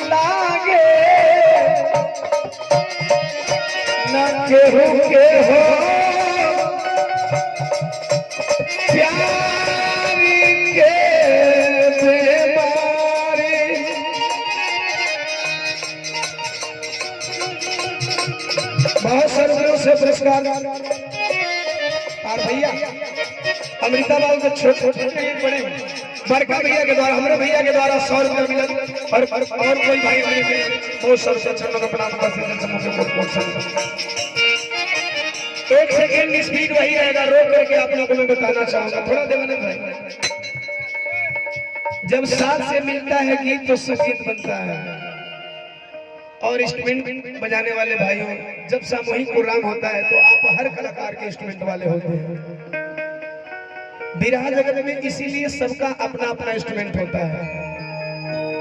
लागे न केहू के हो प्यार के बेमारी। बहुत सारे से पुरस्कार और भैया अमृतालाल के छोटे बड़े बड़का भैया के द्वारा हमारे भैया के द्वारा 100 रुपये मिला और कोई भाई बहुत सबसे चरणों का प्रणाम एक सेकेंड स्पीड वही रहेगा, रोक करके आप लोगों को मैं बताना चाहूंगा थोड़ा देवानंद भाई। जब साथ से मिलता है गीत तो संगीत बनता है और इंस्ट्रूमेंट बजाने वाले भाइयों जब सामूहिक प्रोग्राम होता है तो आप हर कलाकार के इंस्ट्रूमेंट वाले होते हैं। बिरहा जगत में इसीलिए सबका अपना अपना इंस्ट्रूमेंट होता है,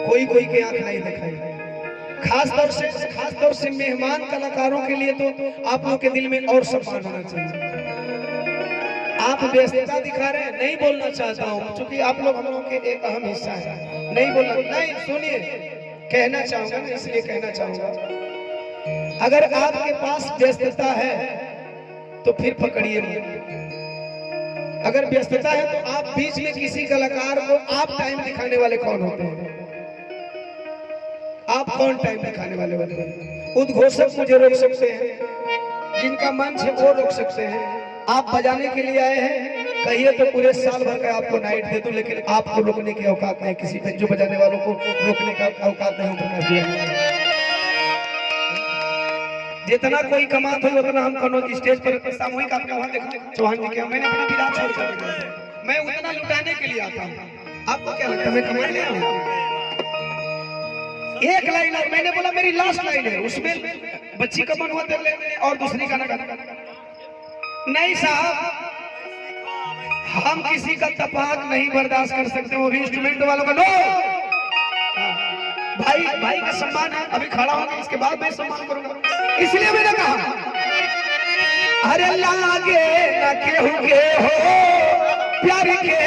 कोई के आंख नहीं दिखाई। खास तौर से मेहमान कलाकारों के लिए तो आप लोग के दिल में और सम्मान होना चाहिए। आप व्यस्तता दिखा रहे हैं, नहीं बोलना चाहता हूँ क्योंकि आप लोग हम लोग के एक अहम हिस्सा है, नहीं बोलना, नहीं सुनिए, कहना चाहूंगा ना इसलिए कहना चाहूंगा। अगर आपके पास व्यस्तता है तो फिर पकड़िए मत। अगर व्यस्तता है तो आप बीच में किसी कलाकार को आप टाइम दिखाने वाले कौन होते हैं? आप कौन टाइम दिखाने वाले होते हैं? उद्घोषक मुझे रोक सकते हैं, जिनका मंच है वो रोक सकते हैं। आप बजाने के लिए आए हैं, कहिए तो पूरे साल भर का आपको नाइट दे दूं, लेकिन आपको रोकने की औकात नहीं, किसी पे जो बजाने वालों को रोकने का औकात नहीं होता। जितना कोई कमात हो उतना हम कौन स्टेज पर सामूहिक आपने वहां देखा चौहान जी के, मैंने अपना विराट छोड़ कर मैं उतना लुटाने के लिए आता हूँ। आपको क्या लगता है मैं कमाने आया? एक लाइन और मैंने बोला मेरी लास्ट लाइन है, उसमें बच्ची का मन हुआ कर ले मैंने और दूसरी गाना गाना नहीं साहब, हम किसी का तपाक नहीं बर्दाश्त कर सकते, वो भी इंस्ट्रूमेंट वालों का। नो भाई का सम्मान है, अभी खड़ा होगा इसके बाद मैं सम्मान करूंगा, इसलिए मैंने कहा अरे लागे न केहू के हो प्यार के